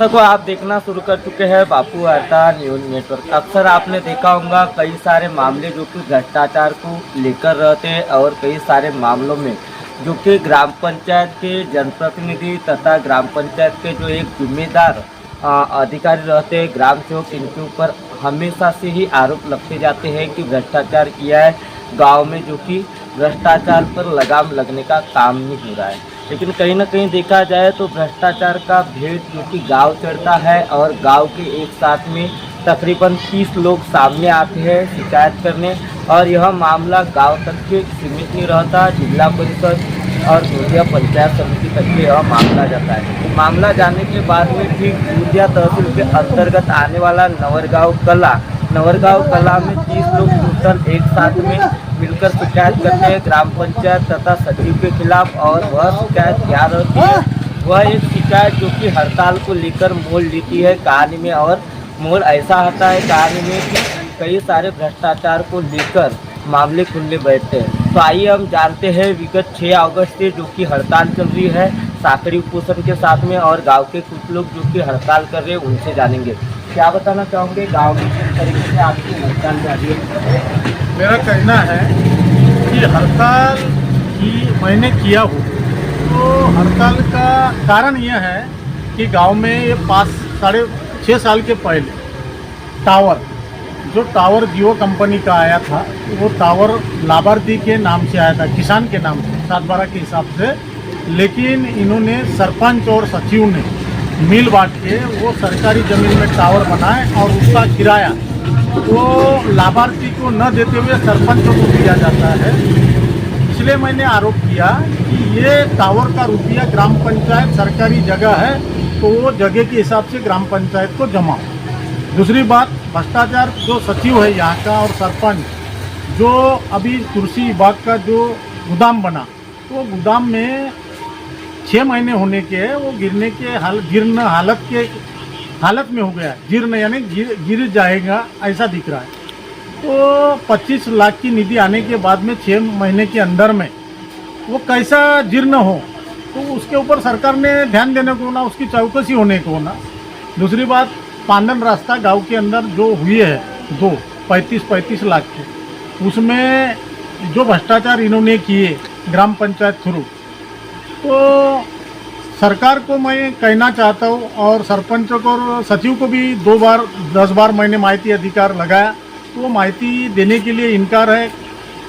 को आप देखना शुरू कर चुके हैं बापू वार्ता न्यूज नेटवर्क। अक्सर आपने देखा होगा कई सारे मामले जो कि भ्रष्टाचार को लेकर रहते हैं और कई सारे मामलों में जो कि ग्राम पंचायत के जनप्रतिनिधि तथा ग्राम पंचायत के जो एक जिम्मेदार अधिकारी रहते हैं, ग्राम सेवक, इनके ऊपर हमेशा से ही आरोप लगते जाते हैं कि भ्रष्टाचार किया है। गांव में जो कि भ्रष्टाचार पर लगाम लगने का काम नहीं हो रहा है, लेकिन कहीं ना कहीं देखा जाए तो भ्रष्टाचार का भेद जो कि गांव चढ़ता है और गांव के एक साथ में तकरीबन 30 लोग सामने आते हैं शिकायत करने, और यह मामला गांव तक के सीमित नहीं रहता, जिला परिषद और दूधिया पंचायत समिति तक के यह मामला जाता है। तो मामला जाने के बाद में ठीक दूधिया तहसील के अंतर्गत आने वाला नवरगांव कला में 30 लोग टोटल एक साथ में मिलकर शिकायत करते हैं ग्राम पंचायत तथा सचिव के खिलाफ। और वह शिकायत क्या रहती है? वह एक शिकायत जो कि हड़ताल को लेकर मोड़ लेती है कहानी में, और मोड़ ऐसा आता है कहानी में कि कई सारे भ्रष्टाचार को लेकर मामले खुलने बैठते हैं। तो आइए हम जानते हैं विगत 6 अगस्त से जो कि हड़ताल चल रही है साकरी उपोषण के साथ में, और गांव के कुछ लोग जो कि हड़ताल कर रहे हैं उनसे जानेंगे। क्या बताना चाहोगे गांव में किस तरीके से आपकी हड़ताल जारी है? मेरा कहना है कि हड़ताल की मैंने किया हो तो हड़ताल का कारण यह है कि गांव में ये 5-6.5 साल के पहले जो टावर जियो कंपनी का आया था, वो टावर लाभार्थी के नाम से आया था, किसान के नाम से 7/12 के हिसाब से। लेकिन इन्होंने सरपंच और सचिव ने मिल बांट के वो सरकारी ज़मीन में टावर बनाए और उसका किराया वो लाभार्थी को न देते हुए सरपंचों को दिया जाता है। इसलिए मैंने आरोप किया कि ये टावर का रुपया ग्राम पंचायत सरकारी जगह है तो वो जगह के हिसाब से ग्राम पंचायत को जमा हो। दूसरी बात, भ्रष्टाचार जो सचिव है यहाँ का और सरपंच जो अभी कृषि विभाग का जो गोदाम बना, तो वो गोदाम में 6 महीने होने के वो गिरने हालत में हो गया है, जीर्ण यानी गिर जाएगा ऐसा दिख रहा है। तो 25 लाख की निधि आने के बाद में 6 महीने के अंदर में वो कैसा जीर्ण हो, तो उसके ऊपर सरकार ने ध्यान देने को ना, उसकी चौकसी होने को ना। दूसरी बात, पांडन रास्ता गांव के अंदर जो हुई है 35 लाख के, उसमें जो भ्रष्टाचार इन्होंने किए ग्राम पंचायत थ्रू, तो सरकार को मैं कहना चाहता हूँ और सरपंचों को और सचिव को भी 10 बार मैंने माहिती अधिकार लगाया, तो वो माहिती देने के लिए इनकार है।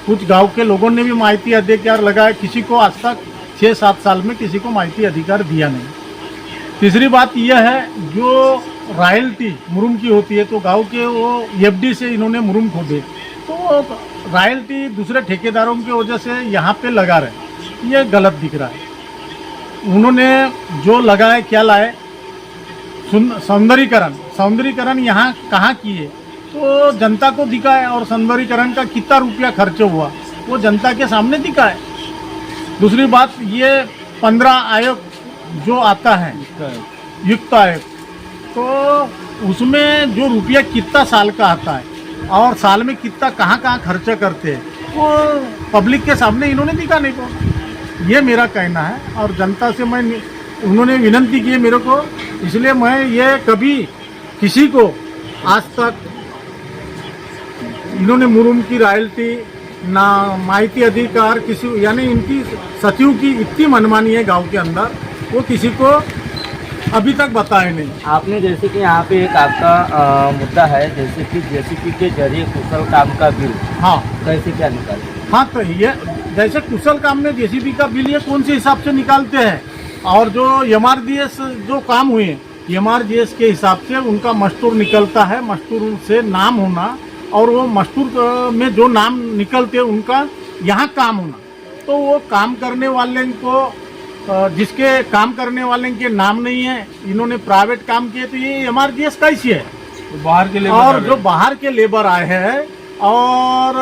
कुछ गांव के लोगों ने भी माहिती अधिकार लगाया, किसी को आज तक 6-7 साल में किसी को माहिती अधिकार दिया नहीं। तीसरी बात यह है, जो रॉयल्टी मुरुम की होती है, तो गांव के वो एफडी से इन्होंने मुरुम खोदे, तो रॉयल्टी दूसरे ठेकेदारों की वजह से यहाँ पे लगा रहे, ये गलत दिख रहा है। उन्होंने जो लगाए, क्या लाए, सौंदर्यीकरण यहाँ कहाँ किए, तो जनता को दिखाए, और सौंदर्यीकरण का कितना रुपया खर्च हुआ वो जनता के सामने दिखाए। दूसरी बात, ये 15 आयोग जो आता है युक्त आयोग, तो उसमें जो रुपया कितना साल का आता है और साल में कितना कहाँ खर्चा करते हैं, वो पब्लिक के सामने इन्होंने दिखा नहीं पाया। ये मेरा कहना है, और जनता से उन्होंने विनती की है मेरे को, इसलिए मैं ये कभी किसी को आज तक इन्होंने मुरुम की रॉयल्टी ना माहिती अधिकार किसी, यानी इनकी सचिव की इतनी मनमानी है गांव के अंदर, वो किसी को अभी तक बताए नहीं। आपने जैसे कि यहाँ पे एक आपका मुद्दा है, जैसे कि जेसीबी के जरिए कुशल काम का बिल, हाँ, कैसे क्या निकाले? हाँ, तो ये जैसे कुशल काम में जेसीबी का बिल ये कौन से हिसाब से निकालते हैं, और जो एमआरजीएस जो काम हुए एमआरजीएस के हिसाब से उनका मस्तूर निकलता है, मस्तूर से नाम होना, और वो मस्तूर में जो नाम निकलते हैं उनका यहाँ काम होना, तो वो काम करने वाले को, जिसके काम करने वाले के नाम नहीं है, इन्होंने प्राइवेट काम किए, तो ये एमआरजीएस कैसी है? बाहर के लेबर, और जो बाहर के लेबर आए हैं और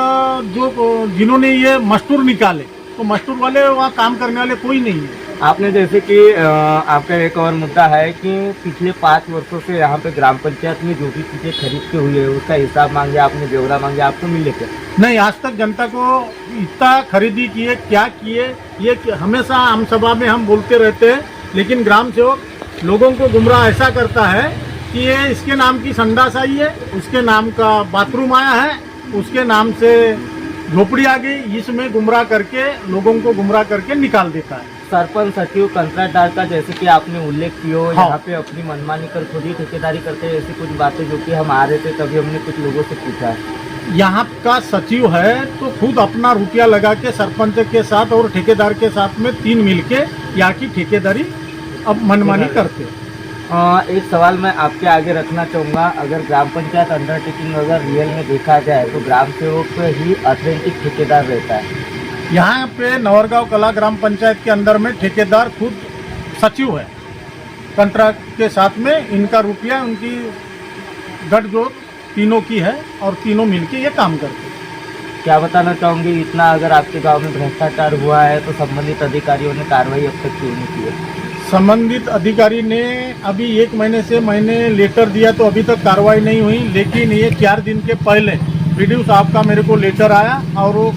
जो जिन्होंने ये मस्तूर निकाले, तो मस्तूर वाले वहाँ काम करने वाले कोई नहीं है। आपने जैसे कि आपका एक और मुद्दा है कि पिछले 5 वर्षों से यहाँ पे ग्राम पंचायत में जो भी चीज़ें खरीद के हुई है उसका हिसाब मांगे आपने, ब्यौरा मांगे, आपको मिले क्या? नहीं, आज तक जनता को इतना खरीदी किए, क्या किए, ये हमेशा आम सभा में हम बोलते रहते हैं, लेकिन ग्राम सेवक लोगों को गुमराह ऐसा करता है कि ये इसके नाम की संडास आई है, उसके नाम का बाथरूम आया है, उसके नाम से झोपड़ी आ गई, इसमें गुमराह करके लोगों को गुमराह करके निकाल देता है। सरपंच सचिव कंट्राक्टर का जैसे कि आपने उल्लेख किया हाँ। यहाँ पे अपनी मनमानी कर खुद ही ठेकेदारी करते हैं, ऐसी कुछ बातें जो कि हम आ रहे थे तभी हमने कुछ लोगों से पूछा है। यहाँ का सचिव है तो खुद अपना रुपया लगा के सरपंच के साथ और ठेकेदार के साथ में 3 मिलके यहाँ की ठेकेदारी अब मनमानी करते हैं। एक सवाल मैं आपके आगे रखना चाहूँगा, अगर ग्राम पंचायत अंडरटेकिंग अगर रियल में देखा जाए तो ग्राम सेवक ही ऑथेंटिक ठेकेदार रहता है। यहाँ पे नवरगांव कला ग्राम पंचायत के अंदर में ठेकेदार खुद सचिव है, कॉन्ट्रैक्ट के साथ में इनका रुपया उनकी गठजोड़ तीनों की है और तीनों मिलके ये काम करते हैं। क्या बताना चाहूँगी, इतना अगर आपके गांव में भ्रष्टाचार हुआ है तो संबंधित अधिकारियों ने कार्रवाई अब तक क्यों नहीं की है? संबंधित अधिकारी ने अभी 1 महीने से मैंने लेटर दिया तो अभी तक कार्रवाई नहीं हुई, लेकिन ये 4 दिन के पहले बीडीओ साहब का मेरे को लेटर आया और वो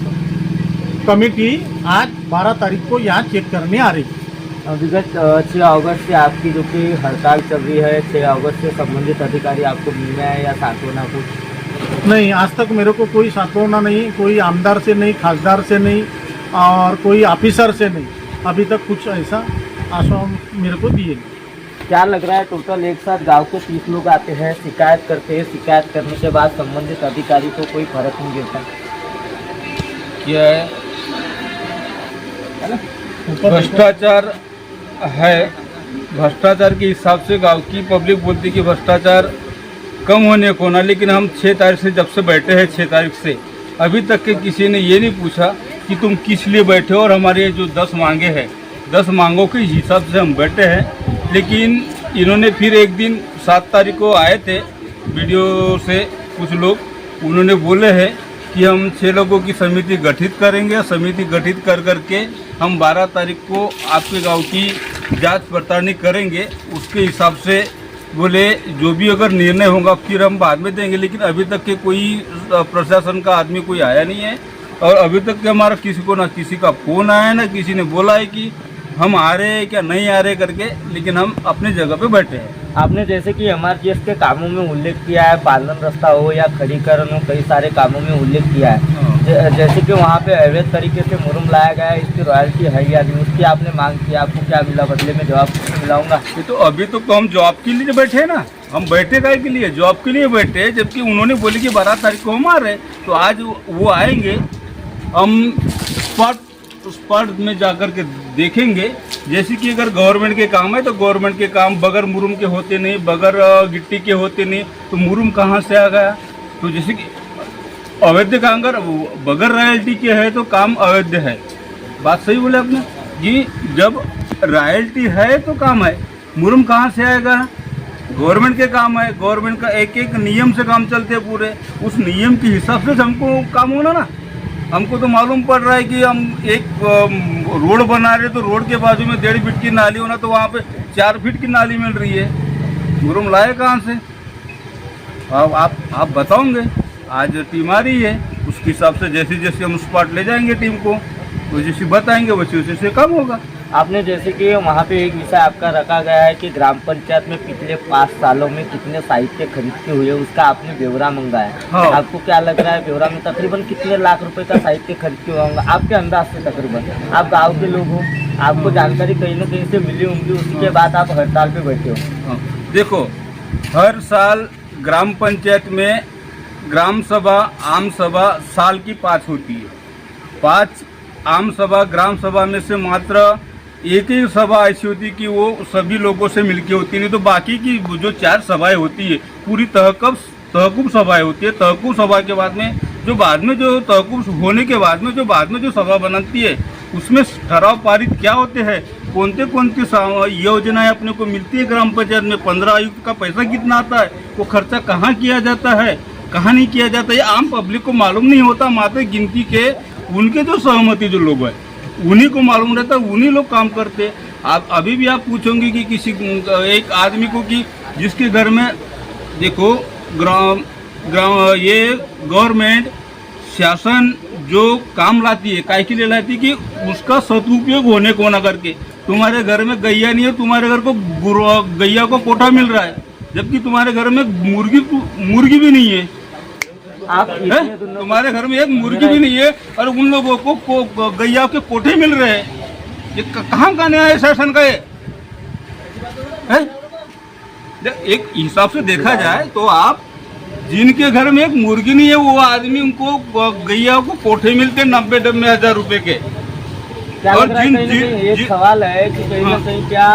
कमेटी आज 12 तारीख को यहाँ चेक करने आ रही है। विगत 6 अगस्त से आपकी जो कि हड़ताल चल रही है, 6 अगस्त से संबंधित अधिकारी आपको मिलने आए या सांत्वना कुछ? नहीं, आज तक मेरे को कोई सांत्वना नहीं, कोई आमदार से नहीं, खासदार से नहीं और कोई ऑफिसर से नहीं, अभी तक कुछ ऐसा आश्वासन मेरे को दिए नहीं। क्या लग रहा है, टोटल एक साथ गांव के 30 लोग आते हैं, शिकायत करते हैं, शिकायत करने के बाद संबंधित अधिकारी को कोई फर्क नहीं गिरता? क्या है, भ्रष्टाचार है। भ्रष्टाचार के हिसाब से गांव की पब्लिक बोलती कि भ्रष्टाचार कम होने को ना, लेकिन हम 6 तारीख से जब से बैठे हैं, 6 तारीख से अभी तक के किसी ने ये नहीं पूछा कि तुम किस लिए बैठे हो, और हमारे जो 10 मांगे हैं, 10 मांगों के हिसाब से हम बैठे हैं। लेकिन इन्होंने फिर एक दिन 7 तारीख को आए थे वीडियो से कुछ लोग, उन्होंने बोले हैं कि हम 6 लोगों की समिति गठित करेंगे, समिति गठित कर करके हम 12 तारीख को आपके गांव की जांच पड़ताल करेंगे, उसके हिसाब से बोले जो भी अगर निर्णय होगा फिर हम बाद में देंगे। लेकिन अभी तक के कोई प्रशासन का आदमी कोई आया नहीं है, और अभी तक के हमारा किसी को ना किसी का फोन आया, ना किसी ने बोला है कि हम आ रहे हैं क्या नहीं आ रहे करके, लेकिन हम अपने जगह पे बैठे हैं। आपने जैसे कि एमआरजीएस के कामों में उल्लेख किया है, पालन रास्ता हो या खड़ीकरण हो, कई सारे कामों में उल्लेख किया है। जैसे कि वहाँ पे अवैध तरीके से मुरुम लाया गया है, इसकी रॉयल्टी है या नहीं, उसकी आपने मांग की, आपको क्या मिला बदले में? जवाब मिलाऊंगा। ये तो अभी तो हम जॉब के लिए बैठे हैं ना, हम बैठे काय के लिए, जॉब के लिए बैठे हैं, जबकि उन्होंने बोली कि 12 तारीख को हम आ रहे हैं। तो आज वो आएंगे, हम स्पॉट में जाकर के देखेंगे। जैसे कि अगर गवर्नमेंट के काम है तो गवर्नमेंट के काम बगैर मुरुम के होते नहीं, बगैर गिट्टी के होते नहीं, तो मुरुम कहाँ से आ गया? तो जैसे कि अवैध का अगर बगैर रॉयल्टी के है तो काम अवैध है। बात सही बोले आपने जी, जब रॉयल्टी है तो काम है, मुरुम कहाँ से आएगा? गवर्नमेंट के काम है, गवर्नमेंट का एक एक नियम से काम चलते हैं पूरे, उस नियम के हिसाब से हमको काम होना ना। हमको तो मालूम पड़ रहा है कि हम एक रोड बना रहे तो रोड के बाजू में 1.5 फीट की नाली होना, तो वहाँ पे 4 फीट की नाली मिल रही है। मुरुम लाए कहाँ से? अब आप बताओगे। आज टीम आ रही है, उसके हिसाब से जैसे जैसे हम स्पॉट ले जाएंगे टीम को, तो जैसे बताएंगे वैसे वैसे कम होगा। आपने जैसे कि वहाँ पे एक विषय आपका रखा गया है कि ग्राम पंचायत में पिछले 5 सालों में कितने साहित्य खरीद के हुए, उसका आपने ब्यौरा मंगाया। हाँ। आपको क्या लग रहा है ब्यौरा में तकरीबन कितने लाख रुपए का साहित्य खरीद के हुआ होगा आपके अंदाज से? तकरीबन आप गाँव के लोग हो, आपको जानकारी कहीं ना कहीं से मिली होंगी, उसके बाद आप हड़ताल पे बैठे हो। देखो, हर साल ग्राम पंचायत में ग्राम सभा, आम सभा साल की 5 होती है। 5 आम सभा, ग्राम सभा में से मात्र एक ही सभा ऐसी होती है कि वो सभी लोगों से मिलके होती है, नहीं तो बाकी की जो 4 सभाएं होती है पूरी तहकुब सभाएं होती है। तहकुब सभा के बाद में जो तहकुब होने के बाद में जो सभा बनती है, उसमें ठहराव पारित क्या होते हैं, कौन योजनाएं अपने को मिलती है ग्राम पंचायत में, 15 आयुक्त का पैसा कितना आता है, वो खर्चा कहाँ किया जाता है, कहाँ नहीं किया जाता, ये आम पब्लिक को मालूम नहीं होता। मात्र गिनती के उनके जो सहमति जो लोग हैं उन्हीं को मालूम रहता है, उन्हीं लोग काम करते। आप अभी भी आप पूछोगे कि किसी एक आदमी को कि जिसके घर में देखो ये गवर्नमेंट शासन जो काम लाती है, काय के लिए लाती है कि उसका सदुपयोग होने को ना करके तुम्हारे घर में गैया नहीं है, तुम्हारे घर को गैया को कोठा मिल रहा है, जबकि तुम्हारे घर में मुर्गी भी नहीं है। आप हैं? तुम्हारे घर में एक मुर्गी भी नहीं है और उन लोगों को गैया के कोठे मिल रहे हैं। ये कहाँ का न्याय है शासन का? है? एक हिसाब से देखा जाए तो आप जिनके घर में एक मुर्गी नहीं है वो आदमी उनको गैया को कोठे मिलते 90-90 हजार रुपए के। क्या और लग रहा है कहीं ना कहीं एक सवाल है कि कहीं ना कहीं क्या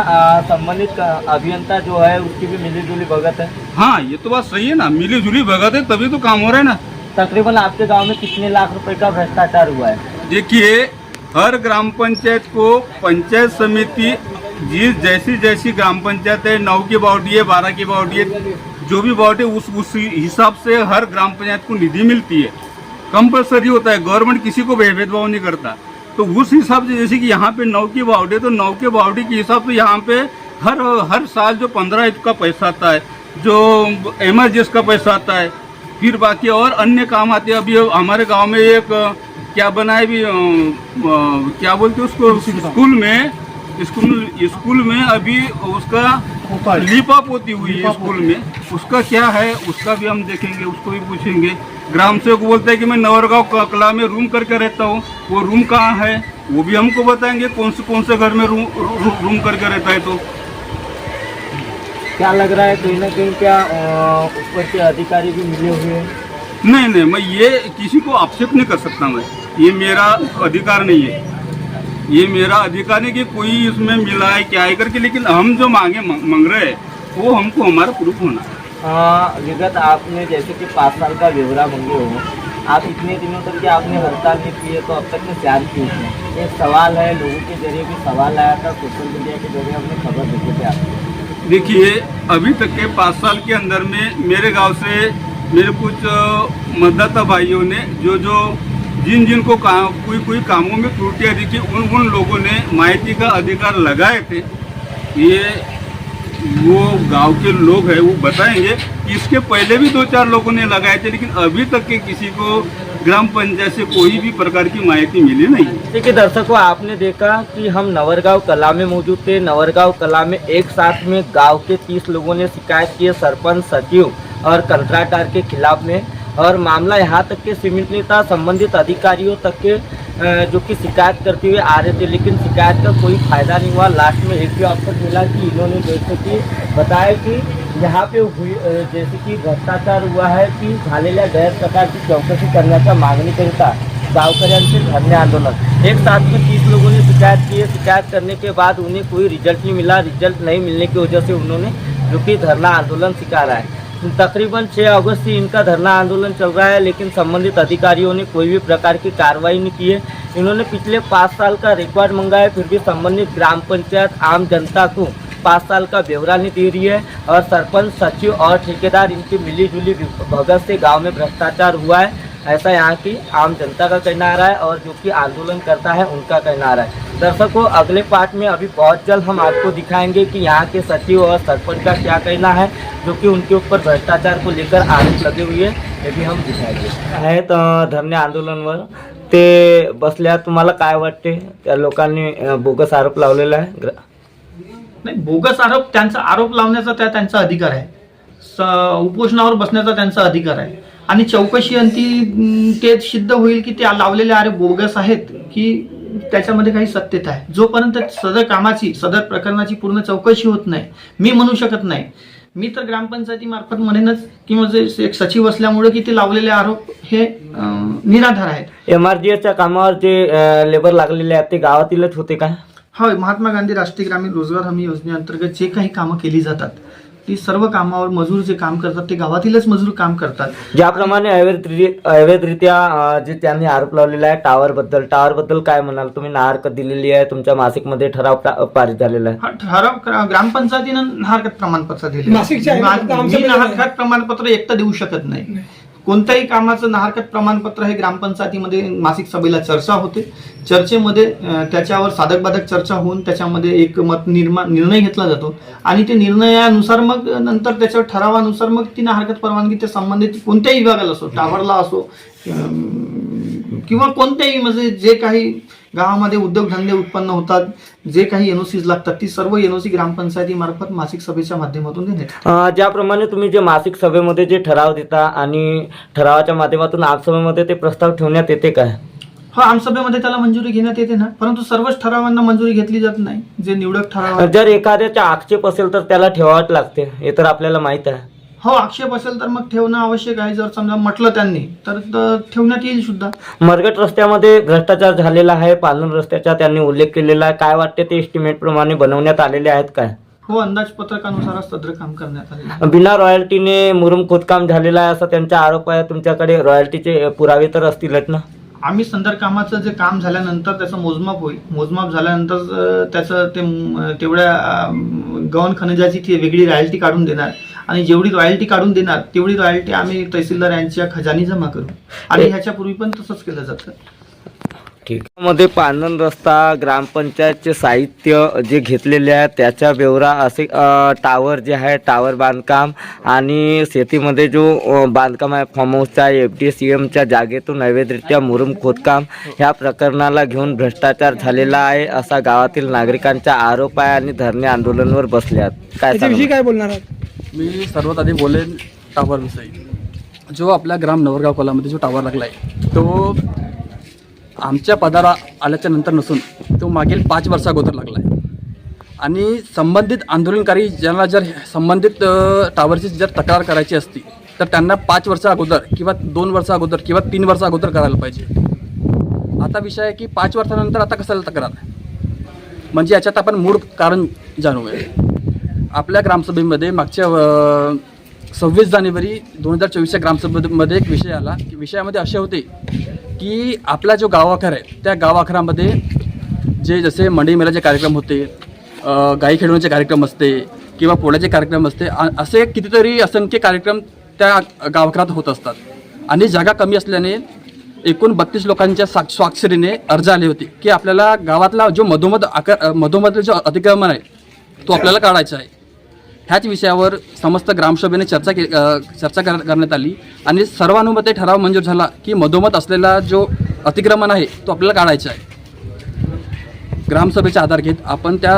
संबंधित अभियंता जो है उसकी भी मिलीजुली भगत है? हाँ, ये तो बात सही है ना, मिली जुली भगत है तभी तो काम हो रहा है ना। तकरीबन आपके गांव में कितने लाख रुपए का भ्रष्टाचार हुआ है? देखिए, हर ग्राम पंचायत को पंचायत समिति जैसी ग्राम पंचायत है, 9 की बाउटी है, 12 की बाउटी है, जो भी बाउटी है उस हिसाब से हर ग्राम पंचायत को निधि मिलती है। कंपलसरी होता है, गवर्नमेंट किसी को भेदभाव नहीं करता। तो उस हिसाब से जैसे कि यहाँ पे 9 की बाउटी है तो 9 के बाउटी के हिसाब से यहाँ पे हर साल जो 15 का पैसा आता है, जो एमआरजीएस का पैसा आता है, फिर बाकी और अन्य काम आते हैं। अभी हमारे गांव में एक क्या बना है भी क्या बोलते हैं उसको, स्कूल में अभी उसका लिपा पोती हुई है स्कूल में, उसका क्या है उसका भी हम देखेंगे, उसको भी पूछेंगे। ग्राम सेवक बोलता है कि मैं नवरगांव कला में रूम करके रहता हूँ, वो रूम कहाँ है वो भी हमको बताएंगे, कौन से घर में रूम करके रहता है। तो क्या लग रहा है कहीं ना कहीं क्या ऊपर के अधिकारी भी मिले हुए हैं? नहीं, मैं ये किसी को आक्षेप नहीं कर सकता। मैं ये मेरा अधिकार नहीं है, ये मेरा अधिकार नहीं कि कोई इसमें मिला है क्या है करके, लेकिन हम जो मांग रहे हैं वो हमको हमारा प्रूफ होना है। विगत आपने जैसे कि 5 साल का ब्यौरा मांगे हो, आप इतने दिनों तक कि आपने हड़ताल नहीं की है तो अब तक में शांत क्यों है? एक सवाल है, लोगों के जरिए भी सवाल आया था, सोशल मीडिया के जरिए हमने खबर देखे थे आपको। देखिए, अभी तक के 5 साल के अंदर में मेरे गांव से मेरे कुछ मतदाता भाइयों ने जिन को कोई कामों में त्रुटियां दिखी उन लोगों ने माहिती का अधिकार लगाए थे। ये वो गांव के लोग हैं वो बताएंगे कि इसके पहले भी 2-4 लोगों ने लगाए थे, लेकिन अभी तक के किसी को ग्राम पंचायत से कोई भी प्रकार की माहिती मिली नहीं। देखिए दर्शकों, आपने देखा कि हम नवरगांव कला में मौजूद थे। नवरगांव कला में एक साथ में गांव के 30 लोगों ने शिकायत की है सरपंच, सचिव और कंट्राक्टर के खिलाफ में, और मामला यहाँ तक के सीमित नहीं था, संबंधित अधिकारियों तक के जो कि शिकायत करते हुए आ रहे थे, लेकिन शिकायत का कोई फायदा नहीं हुआ। लास्ट में एक भी अवसर मिला कि इन्होंने जैसे कि बताया कि यहाँ पे हुई जैसे कि भ्रष्टाचार हुआ है की झालेल्या गैरप्रकारची चौकशी करण्याचा मागणीकरिता गावकऱ्यांचे धरने आंदोलन। एक साथ में 30 लोगों ने शिकायत की है। शिकायत करने के बाद उन्हें कोई रिजल्ट नहीं मिला। रिजल्ट नहीं मिलने की वजह से उन्होंने जो कि धरना आंदोलन स्वीकारा है। तकरीबन 6 अगस्त से इनका धरना आंदोलन चल रहा है, लेकिन संबंधित अधिकारियों ने कोई भी प्रकार की कार्रवाई नहीं की है। इन्होंने पिछले 5 साल का रिकॉर्ड मांगा है, फिर भी संबंधित ग्राम पंचायत आम जनता को 5 साल का ब्यौरा नहीं दे रही है, और सरपंच, सचिव और ठेकेदार इनकी मिलीजुली भगत से गांव में भ्रष्टाचार हुआ है, ऐसा यहाँ की आम जनता का कहना आ रहा है, और जो कि आंदोलन करता है उनका कहना आ रहा है। दर्शकों, अगले पार्ट में अभी बहुत जल्द हम आपको दिखाएंगे कि यहाँ के सचिव और सरपंच का क्या कहना है, जो कि उनके ऊपर भ्रष्टाचार को लेकर आरोप लगे हुए हैं, ये भी हम दिखाएंगे। आहेत धरणे आंदोलनावर ते बसल्या, तुम्हाला काय वाटते? त्या लोकांनी बोगस आरोप लावलेला आहे? नाही, बोगस आरोप, त्यांचा आरोप लावण्याचा त्यांचा अधिकार आहे, उपोषणावर बसण्याचा त्यांचा अधिकार आहे, आणि चौकशी अंती ते सिद्ध होईल की ते लावलेले आरोप बोगस आहेत की त्याच्यामध्ये काही सत्यता आहे। जोपर्यंत सदर कामाची, सदर प्रकरणाची पूर्ण चौकशी होत नाही, मी म्हणू शकत नाही। मी तर ग्रामपंचायतीमार्फत म्हणेनच की म्हणजे एक सचिव असल्यामुळे की ते लावलेले आरोप हे निराधार आहेत। MRGSच्या कामावर जे लेबर लागलेले आहेत ते गावातीलच होते का? होय, महात्मा गांधी राष्ट्रीय ग्रामीण रोजगार हमी योजनेअंतर्गत जे काही कामं केली जातात ती सर्व कामावर मजूर जे काम करतात ते गावातीलच मजूर काम करतात। ज्याप्रमाणे अवैधरित्या जे त्यांनी आरोप लावलेला आहे टावरबद्दल काय म्हणाल तुम्ही? नाहरकत दिलेली आहे, तुमच्या मासिकमध्ये ठराव पारित झालेला आहे। हा ठराव ग्रामपंचायतीनं नाहरकत प्रमाणपत्र दिले। मी नाहरकत प्रमाणपत्र एकटा देऊ शकत नाही। कोणत्याही कामाचं नाहरकत प्रमाणपत्र हे ग्रामपंचायतीमध्ये मासिक सभेला चर्चा होते, चर्चेमध्ये त्याच्यावर साधक बाधक चर्चा होऊन त्याच्यामध्ये एक निर्णय घेतला जातो, आणि ते निर्णयानुसार मग नंतर त्याच्या ठरावानुसार मग ती नाहरकत परवानगी ते संबंधित कोणत्याही विभागाला असो, टावरला असो, किंवा कोणत्याही म्हणजे जे काही गावामध्ये उद्योगधंदे उत्पन्न होतात, जे काही एनओसीज लागतात, ती सर्व एनओसी ग्रामपंचायतीमार्फत मासिक सभेच्या माध्यमातून देण्यात. ज्याप्रमाणे तुम्ही जे मासिक सभेमध्ये जे ठराव देता आणि ठरावाच्या माध्यमातून आमसभेमध्ये ते प्रस्ताव ठेवण्यात येते काय? हो, आमसभेमध्ये त्याला मंजुरी घेण्यात येते ना, परंतु सर्वच ठरावांना मंजुरी घेतली जात नाही. जे निवडक ठराव आहेत. जर एखाद्याचा आक्षेप असेल तर त्याला ठेवावंच लागते, हे तर आपल्याला माहित आहे. हो, आक्षेप असेल तर मग ठेवणं आवश्यक आहे. जर समजा म्हटलं त्यांनी तर ठेवण्यात येईल सुद्धा. मरगट रस्त्यामध्ये भ्रष्टाचार झालेला आहे, पालन रस्त्याचा त्यांनी उल्लेख केलेला आहे. काय वाटते, ते एस्टिमेट प्रमाणे बनवण्यात आलेले आहेत काय? हो, अंदाजपत्रकानुसारच सदर काम करण्यात आले. बिना रॉयल्टीने मुरुम खोदकाम झालेला आहे असा त्यांचा आरोप आहे. तुमच्याकडे रॉयल्टीचे पुरावे तर असतीलच ना? आम्ही सदर कामाचं जे काम झाल्यानंतर त्याचं मोजमाप होईल. मोजमाप झाल्यानंतर त्याचं तेवढ्या गौण खनिजाची ती वेगळी रॉयल्टी काढून देणार आणि जेवढी रॉयल्टी काढून देणार तेवढी रॉयल्टी आम्ही तहसीलदार यांच्या खजानी जमा करू आणि ह्याच्यापूर्वी पण तसंच केलं जातं. ठीक. मध्ये पानन रस्ता ग्रामपंचायतचे साहित्य जे घेतलेले आहे त्याचा ब्यौरा असे टावर जे आहे, टावर बांधकाम आणि शेतीमध्ये जो बांधकाम आहे फार्म हाऊसचा, FDCMच्या जागेतून अवैधरित्या मुरुम खोदकाम ह्या प्रकरणाला घेऊन भ्रष्टाचार झालेला आहे असा गावातील नागरिकांचा आरोप आहे आणि धरणे आंदोलनावर बसले आहेत. काय बोलणार आहात? मी सर्वात आधी बोलेन टावरविषयी. जो आपल्या ग्राम नवरगाव कलामध्ये जो टावर लागला आहे तो आमच्या पदाला आल्याच्या नंतर नसून तो मागील 5 वर्षा अगोदर लागला आहे आणि संबंधित आंदोलनकारी ज्यांना जर संबंधित टावरची जर तक्रार करायची असती तर त्यांना 5 वर्षा अगोदर किंवा 2 वर्षा अगोदर किंवा 3 वर्षा अगोदर करायला पाहिजे. आता विषय आहे की 5 वर्षानंतर आता कशाला तक्रार, म्हणजे याच्यात आपण मूळ कारण जाणूया. आपल्या ग्रामसभेमध्ये मागच्या 26 जानेवारी 2024च्या ग्रामसभेमध्ये एक विषय आला की विषयामध्ये असे होते की आपला जो गावाखार आहे त्या गावाखारामध्ये जे जसे मंडई मेळाचे कार्यक्रम होते, गाई खेळवण्याचे कार्यक्रम असते किंवा पोळ्याचे कार्यक्रम असते, असे कितीतरी असंख्य कार्यक्रम त्या गावाखारात होत असतात आणि जागा कमी असल्याने एकूण 32 लोकांच्या स्वाक्षरीने अर्ज आले होते की आपल्याला गावातला जो मधोमध जो अतिक्रमण आहे तो आपल्याला काढायचा आहे. ह्याच विषयावर समस्त ग्रामसभेने चर्चा करण्यात आली आणि सर्वानुमते ठराव मंजूर झाला की मधोमध असलेला जो अतिक्रमण आहे तो आपल्याला काढायचा आहे. ग्रामसभेचा आधार घेत आपण त्या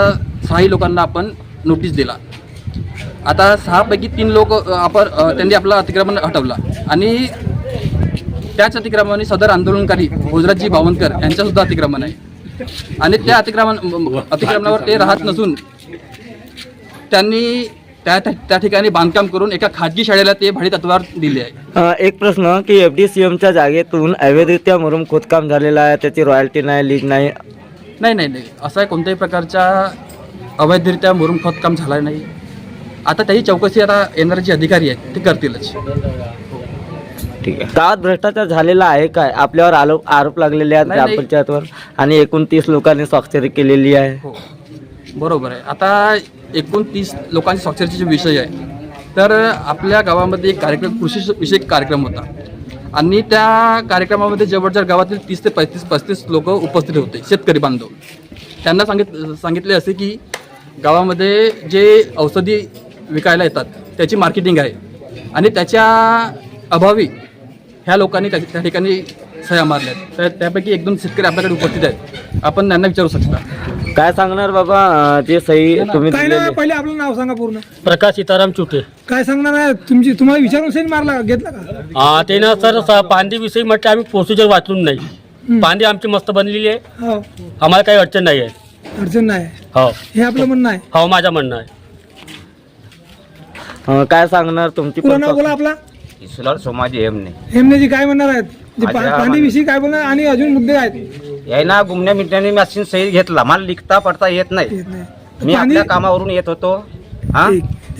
6 लोकांना आपण नोटीस दिला. आता 6 पैकी 3 लोक त्यांनी आपलं अतिक्रमण हटवला आणि त्याच अतिक्रमणाने सदर आंदोलनकारी गुजरातजी बावनकर यांच्यासुद्धा अतिक्रमण आहे आणि त्या अतिक्रमणावर ते राहत नसून त्यांनी त्या ठिकाणी बांधकाम करून एका खाजगी शाळेला ते भाडे तत्वावर दिले आहे. एक प्रश्न की FDCMच्या जागेतून अवैधरित्या मुरुम खोदकाम झालेला आहे, त्याची रॉयल्टी नाही, लीज नाही? नाही असा कोणत्याही प्रकारच्या अवैधरित्या मुरुम खोदकाम झाला नाही. आता त्याची चौकशी आता येणारे जे अधिकारी आहेत ते करतीलच. ठीक आहे. गावात भ्रष्टाचार झालेला आहे काय? आपल्यावर आरोप लागलेले आहेत ग्रामपंचायतवर आणि 29 लोकांनी स्वाक्षरी केलेली आहे. हो, बरोबर आहे. आता 29 लोकांच्या स्वाक्षरीचे विषय आहे तर आपल्या गावामध्ये एक कार्यक्रम कृषी विषयक कार्यक्रम होता आणि त्या कार्यक्रमामध्ये जवळजवळ गावातील 30 ते 35 लोक उपस्थित होते, शेतकरी बांधव. त्यांना सांगितले असे की गावामध्ये जे औषधी विकायला येतात त्याची मार्केटिंग आहे आणि त्याच्या अभावी ह्या लोकांनी त्या ठिकाणी सह्या मारल्या आहेत. तर त्यापैकी 1-2 शेतकरी आपल्याकडे उपस्थित आहेत, आपण त्यांना विचारू शकता. काय सांगणार बाबा, जे सही तुम्ही काय दिलेली? नाही, पहिले आपलं नाव सांगा पूर्ण. प्रकाश सीताराम चुटे. काय सांगणार आहे तुम्हाला विचारून सही मारला घेतला का? त्यानं सर पांदीविषयी म्हटलं आम्ही प्रोसिजर वाचून नाही. पांदी आमची मस्त बनलेली आहे, हो, आम्हाला काही अडचण नाही आहे. अडचण नाही. हो हे आपलं म्हणणं आहे. हो, माझं म्हणणं आहे. काय सांगणार तुमची पूर्ण नाव बोला आपला. सोमाजी हेमने हेमनेजी काय म्हणणार आहेत? पांडीविषयी काय बोलणार आणि अजून मुद्दे आहेत? यायना गुमण्या मिटण्याने मी अशी सही घेतला. मला लिखता पडता येत नाही. येत नाही. मी आपल्या कामावरून येत होतो.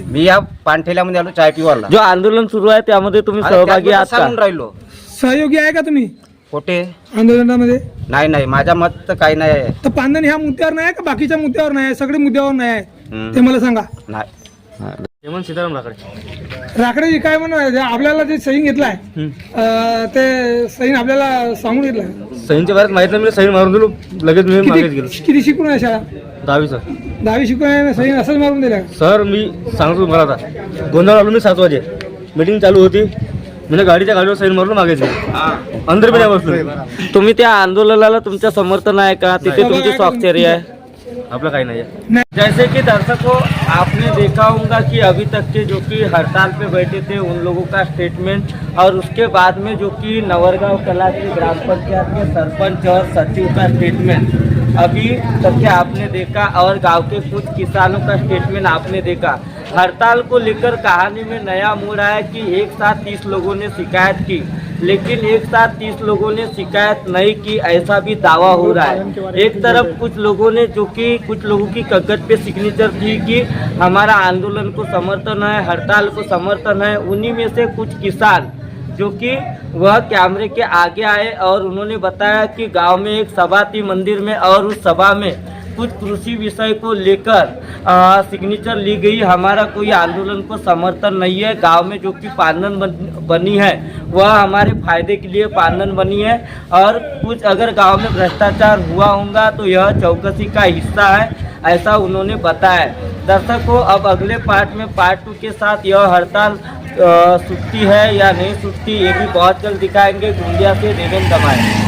मी या पानठेल्यामध्ये आलो चाय पिवायला. जो आंदोलन सुरू आहे त्यामध्ये तुम्ही सहभागी आहात का? सांगून राहिलो. सहयोगी आहे का तुम्ही कुठे? आंदोलनामध्ये? नाही, माझा मत तर काही नाही आहे. तर पांदन ह्या मुद्द्यावर नाही आहे का बाकीच्या मुद्द्यावर नाही आहे? सगळे मुद्द्यावर नाही आहे ते मला सांगा. नाही. हेमंत सीताराम राकडे. राकडेजी काय म्हणणार आहे? आपल्याला जे सही घेतलाय ते सही आपल्याला सांगून घेतलाय. सहींच्या बाहेर माहित नाही, मी सही मारून दिलो लगेच. मी मागेच गेलो. किती शिकून आहे शाळा? 10वी सर. 10वी शिकून आहे, सही असंच मारून दिल्या? सर मी सांगतो तुम्हाला, आता गोंधळ आलो मी 7 वाजे, मीटिंग चालू होती, मी गाडीवर सही मारून मागेच गेलो. अंदर भी नाही बसलो. तुम्ही त्या आंदोलनाला तुमचं समर्थन आहे का? तिथे तुमची स्वाक्षरी आहे? आपलं काही नाही है. जैसे कि दर्शकों, आपने देखा होगा कि अभी तक के जो कि हड़ताल पे बैठे थे उन लोगों का स्टेटमेंट, और उसके बाद में जो कि नवरगांव कला की ग्राम पंचायत के सरपंच और सचिव का स्टेटमेंट अभी तक के आपने देखा, और गांव के कुछ किसानों का स्टेटमेंट आपने देखा. हड़ताल को लेकर कहानी में नया मोड़ आया कि एक साथ 30 लोगों ने शिकायत की, लेकिन एक साथ 30 लोगों ने शिकायत नहीं की ऐसा भी दावा हो रहा है. एक तरफ कुछ लोगों ने जो कि कुछ लोगों की कागज पे सिग्नेचर थी कि हमारा आंदोलन को समर्थन है, हड़ताल को समर्थन है. उन्हीं में से कुछ किसान जो कि वह कैमरे के आगे आए और उन्होंने बताया कि गांव में एक सभा थी मंदिर में, और उस सभा में कुछ कृषि विषय को लेकर सिग्नेचर ली गई. हमारा कोई आंदोलन को समर्थन नहीं है. गांव में जो कि पानन बनी है वह हमारे फायदे के लिए पानन बनी है, और कुछ अगर गांव में भ्रष्टाचार हुआ होगा तो यह चौकसी का हिस्सा है, ऐसा उन्होंने बताया. दर्शकों, अब अगले पार्ट में पार्ट 2 के साथ यह हड़ताल छूटती है या नहीं छूटती ये भी बहुत जल्द दिखाएंगे. गोंदिया से देवेंद्र दमाए.